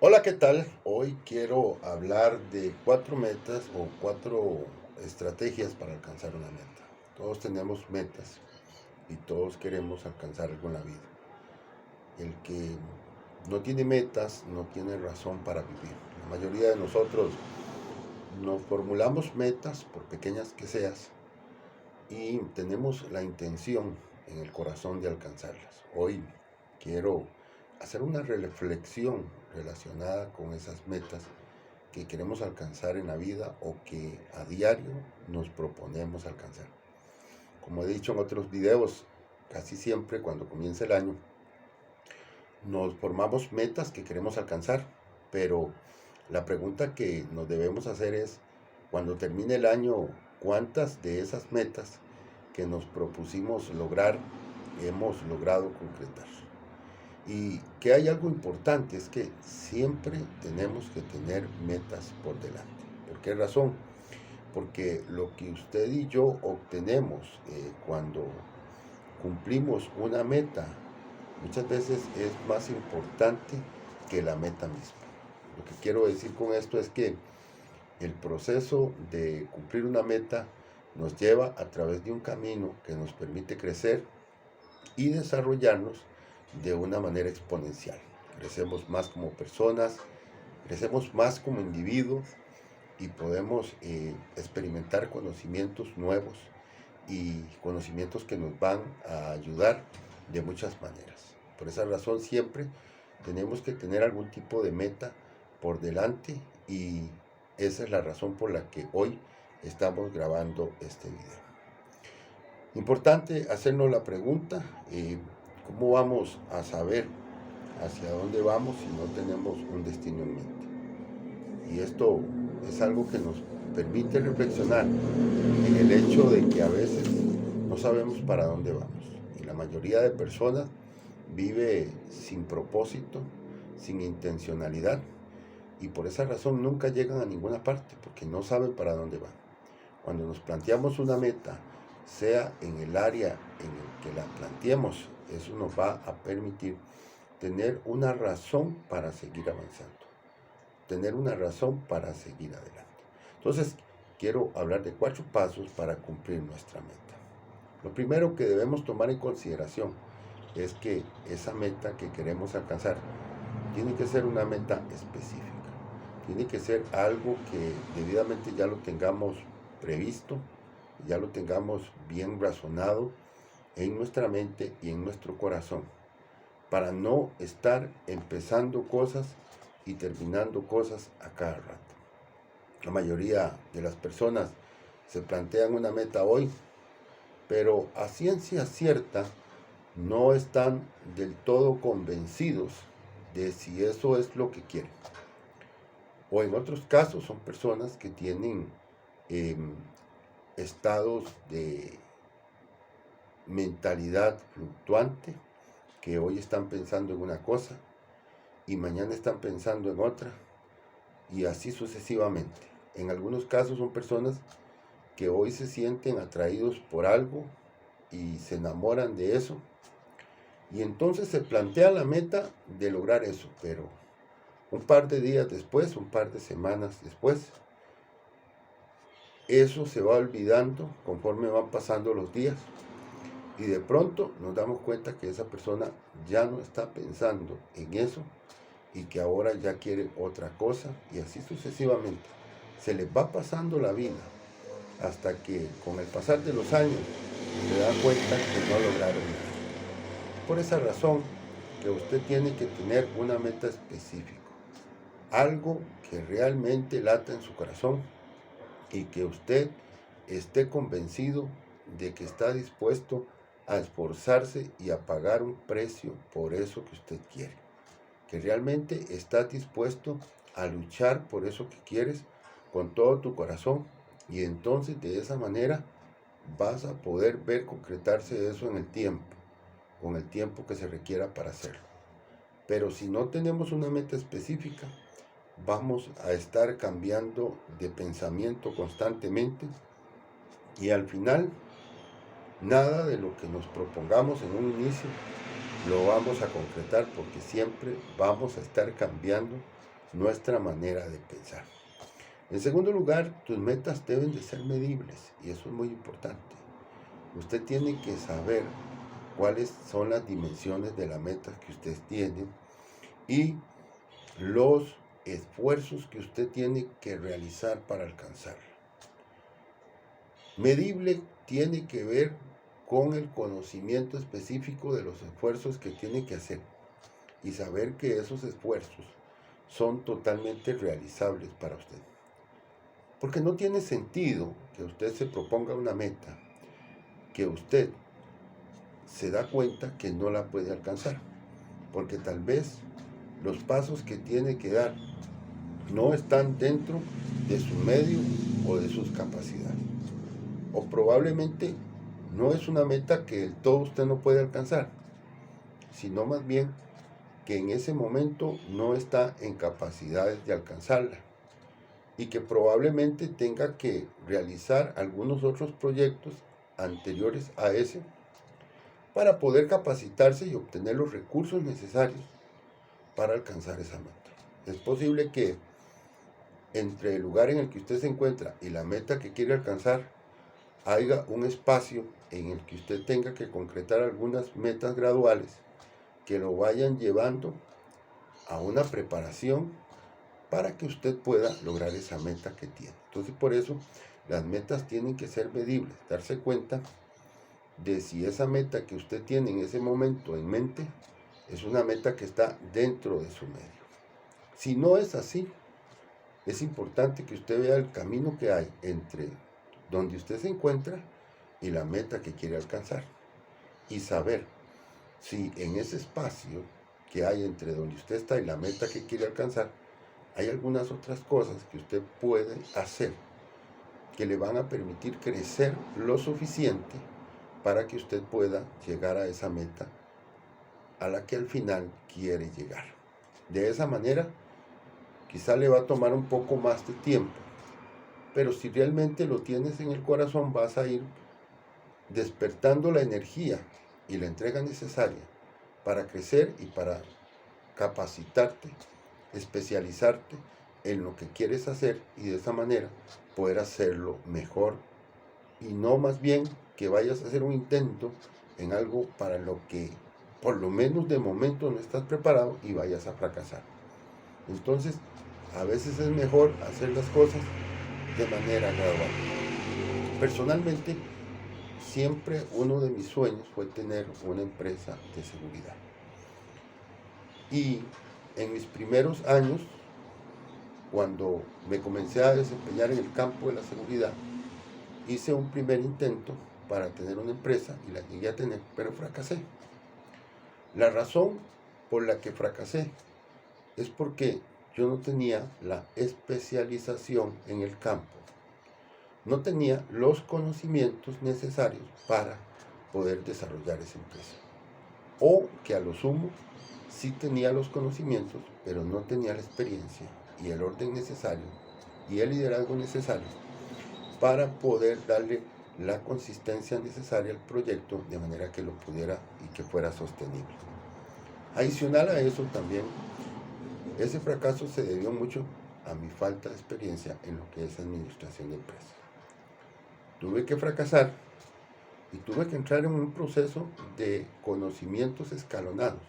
Hola, ¿qué tal? Hoy quiero hablar de 4 metas o 4 estrategias para alcanzar una meta. Todos tenemos metas y todos queremos alcanzar algo en la vida. El que no tiene metas no tiene razón para vivir. La mayoría de nosotros nos formulamos metas, por pequeñas que seas, y tenemos la intención en el corazón de alcanzarlas. Hoy quiero hacer una reflexión relacionada con esas metas que queremos alcanzar en la vida o que a diario nos proponemos alcanzar. Como he dicho en otros videos, casi siempre cuando comienza el año nos formamos metas que queremos alcanzar, pero la pregunta que nos debemos hacer es, cuando termine el año, ¿cuántas de esas metas que nos propusimos lograr hemos logrado concretar? Y que hay algo importante, es que siempre tenemos que tener metas por delante. ¿Por qué razón? Porque lo que usted y yo obtenemos cuando cumplimos una meta, muchas veces es más importante que la meta misma. Lo que quiero decir con esto es que el proceso de cumplir una meta nos lleva a través de un camino que nos permite crecer y desarrollarnos de una manera exponencial. Crecemos más como personas, crecemos más como individuos y podemos experimentar conocimientos nuevos y conocimientos que nos van a ayudar de muchas maneras. Por esa razón siempre tenemos que tener algún tipo de meta por delante y esa es la razón por la que hoy estamos grabando este video. Importante hacernos la pregunta, ¿cómo vamos a saber hacia dónde vamos si no tenemos un destino en mente? Y esto es algo que nos permite reflexionar en el hecho de que a veces no sabemos para dónde vamos. Y la mayoría de personas vive sin propósito, sin intencionalidad, y por esa razón nunca llegan a ninguna parte, porque no saben para dónde van. Cuando nos planteamos una meta, sea en el área en el que la planteemos, eso nos va a permitir tener una razón para seguir avanzando, tener una razón para seguir adelante. Entonces, quiero hablar de 4 pasos para cumplir nuestra meta. Lo primero que debemos tomar en consideración es que esa meta que queremos alcanzar tiene que ser una meta específica. Tiene que ser algo que debidamente ya lo tengamos previsto, ya lo tengamos bien razonado en nuestra mente y en nuestro corazón, para no estar empezando cosas y terminando cosas a cada rato. La mayoría de las personas se plantean una meta hoy, pero a ciencia cierta no están del todo convencidos de si eso es lo que quieren. O en otros casos son personas que tienen eh, estados de mentalidad fluctuante, que hoy están pensando en una cosa y mañana están pensando en otra, y así sucesivamente. En algunos casos son personas que hoy se sienten atraídos por algo y se enamoran de eso, y entonces se plantea la meta de lograr eso, pero un par de días después, un par de semanas después, eso se va olvidando conforme van pasando los días, y de pronto nos damos cuenta que esa persona ya no está pensando en eso y que ahora ya quiere otra cosa, y así sucesivamente. Se les va pasando la vida hasta que con el pasar de los años se dan cuenta que no lograron nada. Por esa razón que usted tiene que tener una meta específica, algo que realmente lata en su corazón y que usted esté convencido de que está dispuesto a esforzarse y a pagar un precio por eso que usted quiere, que realmente está dispuesto a luchar por eso que quieres con todo tu corazón, y entonces de esa manera vas a poder ver concretarse eso en el tiempo, con el tiempo que se requiera para hacerlo. Pero si no tenemos una meta específica, vamos a estar cambiando de pensamiento constantemente y al final nada de lo que nos propongamos en un inicio lo vamos a concretar, porque siempre vamos a estar cambiando nuestra manera de pensar. En segundo lugar, tus metas deben de ser medibles y eso es muy importante. Usted tiene que saber cuáles son las dimensiones de la meta que usted tiene y los esfuerzos que usted tiene que realizar para alcanzarla. Medible tiene que ver con el conocimiento específico de los esfuerzos que tiene que hacer y saber que esos esfuerzos son totalmente realizables para usted. Porque no tiene sentido que usted se proponga una meta que usted se da cuenta que no la puede alcanzar, porque tal vez los pasos que tiene que dar no están dentro de su medio o de sus capacidades. O probablemente no es una meta que del todo usted no puede alcanzar, sino más bien que en ese momento no está en capacidades de alcanzarla y que probablemente tenga que realizar algunos otros proyectos anteriores a ese para poder capacitarse y obtener los recursos necesarios para alcanzar esa meta. Es posible que entre el lugar en el que usted se encuentra y la meta que quiere alcanzar haya un espacio en el que usted tenga que concretar algunas metas graduales que lo vayan llevando a una preparación para que usted pueda lograr esa meta que tiene. Entonces, por eso las metas tienen que ser medibles, darse cuenta de si esa meta que usted tiene en ese momento en mente es una meta que está dentro de su medio. Si no es así, es importante que usted vea el camino que hay entre donde usted se encuentra y la meta que quiere alcanzar y saber si en ese espacio que hay entre donde usted está y la meta que quiere alcanzar hay algunas otras cosas que usted puede hacer que le van a permitir crecer lo suficiente para que usted pueda llegar a esa meta a la que al final quiere llegar. De esa manera, quizá le va a tomar un poco más de tiempo, pero si realmente lo tienes en el corazón, vas a ir despertando la energía y la entrega necesaria para crecer y para capacitarte, especializarte en lo que quieres hacer y de esa manera poder hacerlo mejor y no más bien que vayas a hacer un intento en algo para lo que por lo menos de momento no estás preparado y vayas a fracasar. Entonces, a veces es mejor hacer las cosas de manera gradual. Personalmente, siempre uno de mis sueños fue tener una empresa de seguridad. Y en mis primeros años, cuando me comencé a desempeñar en el campo de la seguridad, hice un primer intento para tener una empresa y la llegué a tener, pero fracasé. La razón por la que fracasé es porque yo no tenía la especialización en el campo. No tenía los conocimientos necesarios para poder desarrollar esa empresa. O que a lo sumo sí tenía los conocimientos, pero no tenía la experiencia y el orden necesario y el liderazgo necesario para poder darle la consistencia necesaria al proyecto de manera que lo pudiera y que fuera sostenible. Adicional a eso también, ese fracaso se debió mucho a mi falta de experiencia en lo que es administración de empresas. Tuve que fracasar y tuve que entrar en un proceso de conocimientos escalonados,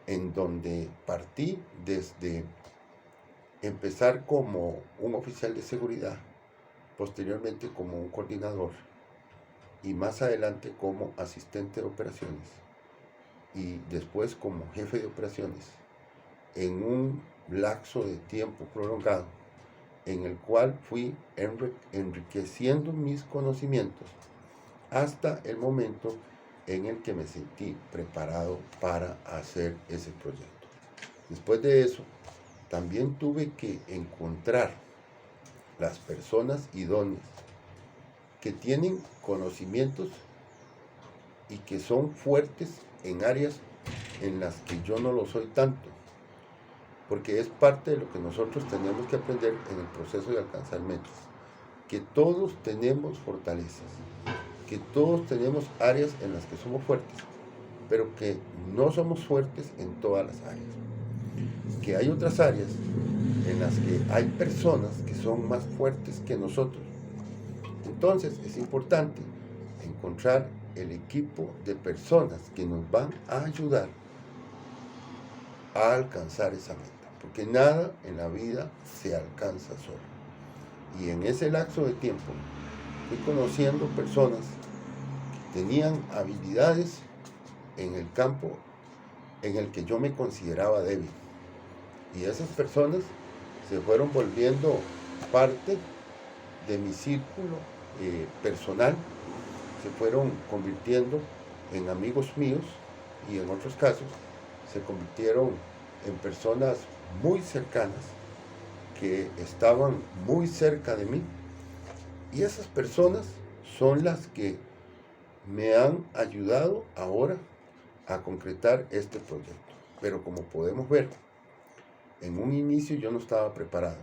en donde partí desde empezar como un oficial de seguridad, posteriormente como un coordinador y más adelante como asistente de operaciones y después como jefe de operaciones en un lapso de tiempo prolongado en el cual fui enriqueciendo mis conocimientos hasta el momento en el que me sentí preparado para hacer ese proyecto. Después de eso, también tuve que encontrar las personas idóneas que tienen conocimientos y que son fuertes en áreas en las que yo no lo soy tanto, porque es parte de lo que nosotros tenemos que aprender en el proceso de alcanzar metas, que todos tenemos fortalezas, que todos tenemos áreas en las que somos fuertes, pero que no somos fuertes en todas las áreas, que hay otras áreas en las que hay personas que son más fuertes que nosotros. Entonces es importante encontrar el equipo de personas que nos van a ayudar a alcanzar esa meta, porque nada en la vida se alcanza solo. Y en ese lapso de tiempo fui conociendo personas que tenían habilidades en el campo en el que yo me consideraba débil. Y esas personas se fueron volviendo parte de mi círculo personal, se fueron convirtiendo en amigos míos y en otros casos se convirtieron en personas muy cercanas que estaban muy cerca de mí. Y esas personas son las que me han ayudado ahora a concretar este proyecto. Pero como podemos ver, en un inicio yo no estaba preparado.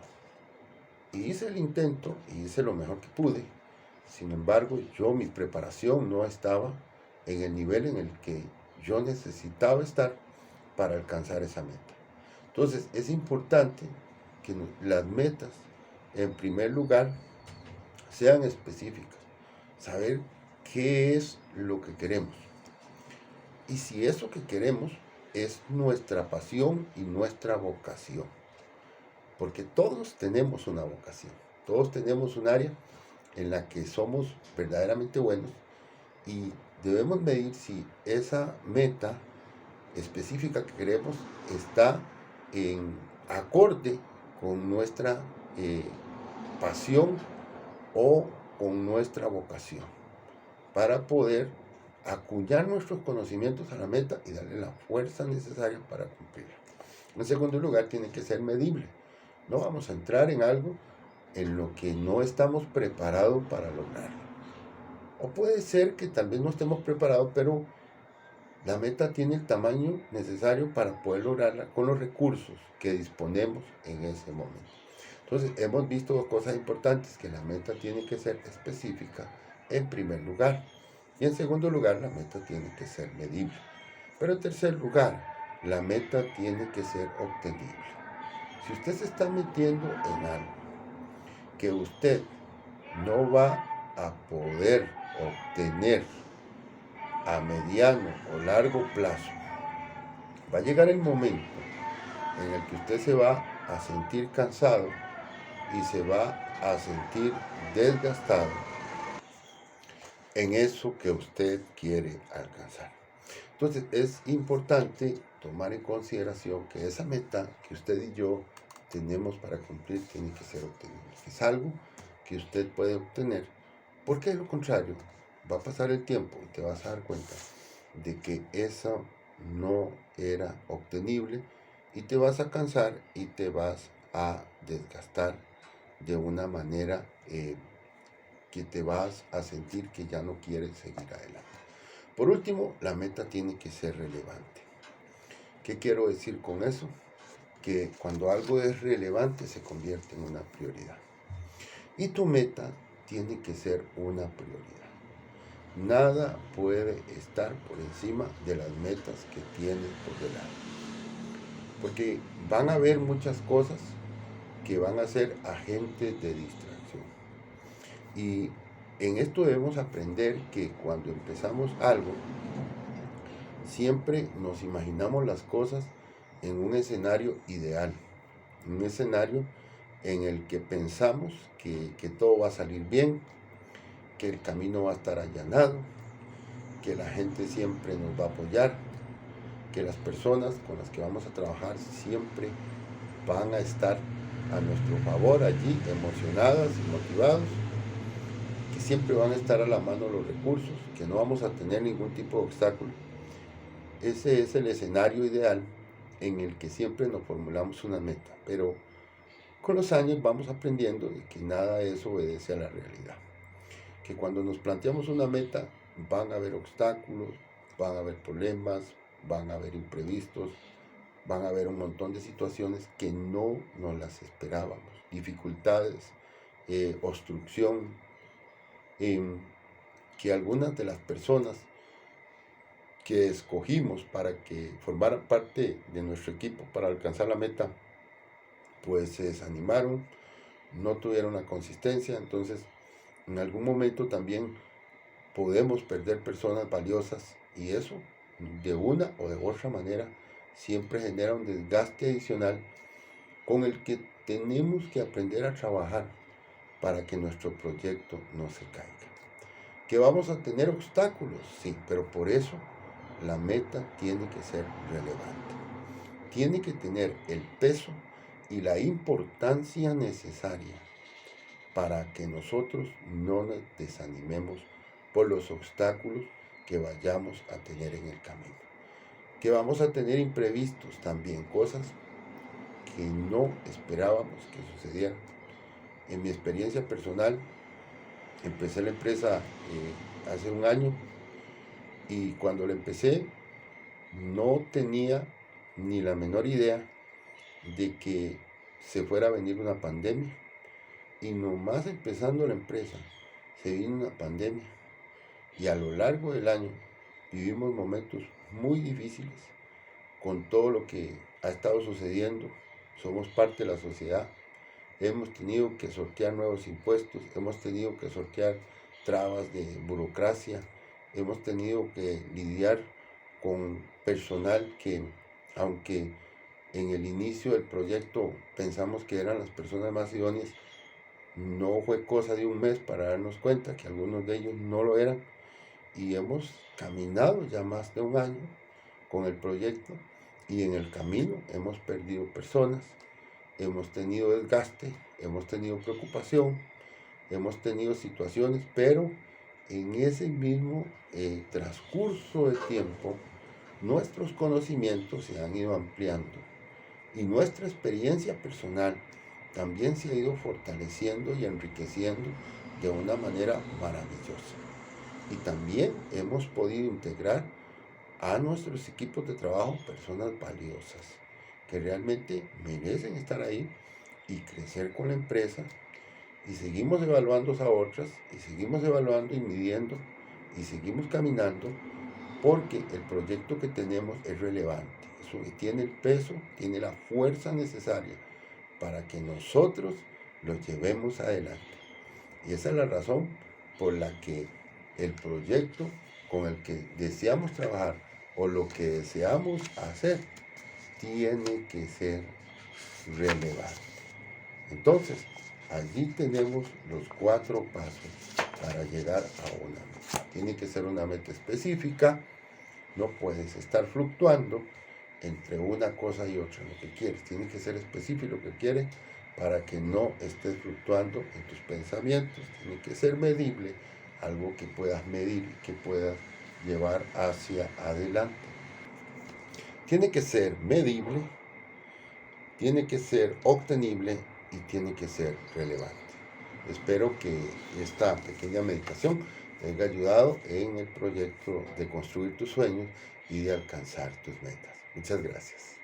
Y hice el intento y hice lo mejor que pude. Sin embargo, mi preparación no estaba en el nivel en el que yo necesitaba estar para alcanzar esa meta. Entonces, es importante que las metas, en primer lugar, sean específicas. Saber qué es lo que queremos. Y si eso que queremos es nuestra pasión y nuestra vocación. Porque todos tenemos una vocación. Todos tenemos un área en la que somos verdaderamente buenos y debemos medir si esa meta específica que queremos está en acorde con nuestra pasión o con nuestra vocación para poder acuñar nuestros conocimientos a la meta y darle la fuerza necesaria para cumplirla. En segundo lugar, tiene que ser medible. No vamos a entrar en algo en lo que no estamos preparados para lograrlo. O puede ser que tal vez no estemos preparados, pero la meta tiene el tamaño necesario para poder lograrla con los recursos que disponemos en ese momento. Entonces, hemos visto dos cosas importantes, que la meta tiene que ser específica en primer lugar. Y en segundo lugar, la meta tiene que ser medible. Pero en tercer lugar, la meta tiene que ser obtenible. Si usted se está metiendo en algo que usted no va a poder obtener a mediano o largo plazo, va a llegar el momento en el que usted se va a sentir cansado y se va a sentir desgastado en eso que usted quiere alcanzar. Entonces es importante tomar en consideración que esa meta que usted y yo tenemos para cumplir tiene que ser obtenible. Es algo que usted puede obtener, porque de lo contrario va a pasar el tiempo y te vas a dar cuenta de que eso no era obtenible y te vas a cansar y te vas a desgastar de una manera que te vas a sentir que ya no quieres seguir adelante. Por último, la meta tiene que ser relevante. ¿Qué quiero decir con eso? Que cuando algo es relevante se convierte en una prioridad. Y tu meta tiene que ser una prioridad. Nada puede estar por encima de las metas que tienes por delante. Porque van a haber muchas cosas que van a ser agentes de distracción. Y en esto debemos aprender que cuando empezamos algo, siempre nos imaginamos las cosas en un escenario ideal, un escenario en el que pensamos que todo va a salir bien, que el camino va a estar allanado, que la gente siempre nos va a apoyar, que las personas con las que vamos a trabajar siempre van a estar a nuestro favor allí, emocionadas y motivados, que siempre van a estar a la mano los recursos, que no vamos a tener ningún tipo de obstáculo. Ese es el escenario ideal en el que siempre nos formulamos una meta, pero con los años vamos aprendiendo de que nada de eso obedece a la realidad. Que cuando nos planteamos una meta van a haber obstáculos, van a haber problemas, van a haber imprevistos, van a haber un montón de situaciones que no nos las esperábamos, dificultades, obstrucción, que algunas de las personas que escogimos para que formaran parte de nuestro equipo para alcanzar la meta pues se desanimaron, no tuvieron la consistencia. Entonces en algún momento también podemos perder personas valiosas, y eso de una o de otra manera siempre genera un desgaste adicional con el que tenemos que aprender a trabajar para que nuestro proyecto no se caiga. ¿Que vamos a tener obstáculos? Sí, pero por eso la meta tiene que ser relevante. Tiene que tener el peso y la importancia necesaria para que nosotros no nos desanimemos por los obstáculos que vayamos a tener en el camino. Que vamos a tener imprevistos también, cosas que no esperábamos que sucedieran. En mi experiencia personal, empecé la empresa hace un año, y cuando la empecé no tenía ni la menor idea de que se fuera a venir una pandemia. Y nomás empezando la empresa, se vino una pandemia. Y a lo largo del año vivimos momentos muy difíciles con todo lo que ha estado sucediendo. Somos parte de la sociedad. Hemos tenido que sortear nuevos impuestos, hemos tenido que sortear trabas de burocracia, hemos tenido que lidiar con personal que, aunque en el inicio del proyecto pensamos que eran las personas más idóneas, no fue cosa de un mes para darnos cuenta que algunos de ellos no lo eran, y hemos caminado ya más de un año con el proyecto, y en el camino hemos perdido personas, hemos tenido desgaste, hemos tenido preocupación, hemos tenido situaciones, pero en ese mismo transcurso de tiempo nuestros conocimientos se han ido ampliando, y nuestra experiencia personal también se ha ido fortaleciendo y enriqueciendo de una manera maravillosa. Y también hemos podido integrar a nuestros equipos de trabajo personas valiosas que realmente merecen estar ahí y crecer con la empresa. Y seguimos evaluando a otras, y seguimos evaluando y midiendo, y seguimos caminando, porque el proyecto que tenemos es relevante, tiene el peso, tiene la fuerza necesaria para que nosotros lo llevemos adelante. Y esa es la razón por la que el proyecto con el que deseamos trabajar, o lo que deseamos hacer, tiene que ser relevante. Entonces, allí tenemos los 4 pasos para llegar a una meta. Tiene que ser una meta específica, no puedes estar fluctuando entre una cosa y otra, lo que quieres. Tiene que ser específico lo que quieres para que no estés fluctuando en tus pensamientos. Tiene que ser medible, algo que puedas medir y que puedas llevar hacia adelante. Tiene que ser medible, tiene que ser obtenible y tiene que ser relevante. Espero que esta pequeña meditación te haya ayudado en el proyecto de construir tus sueños y de alcanzar tus metas. Muchas gracias.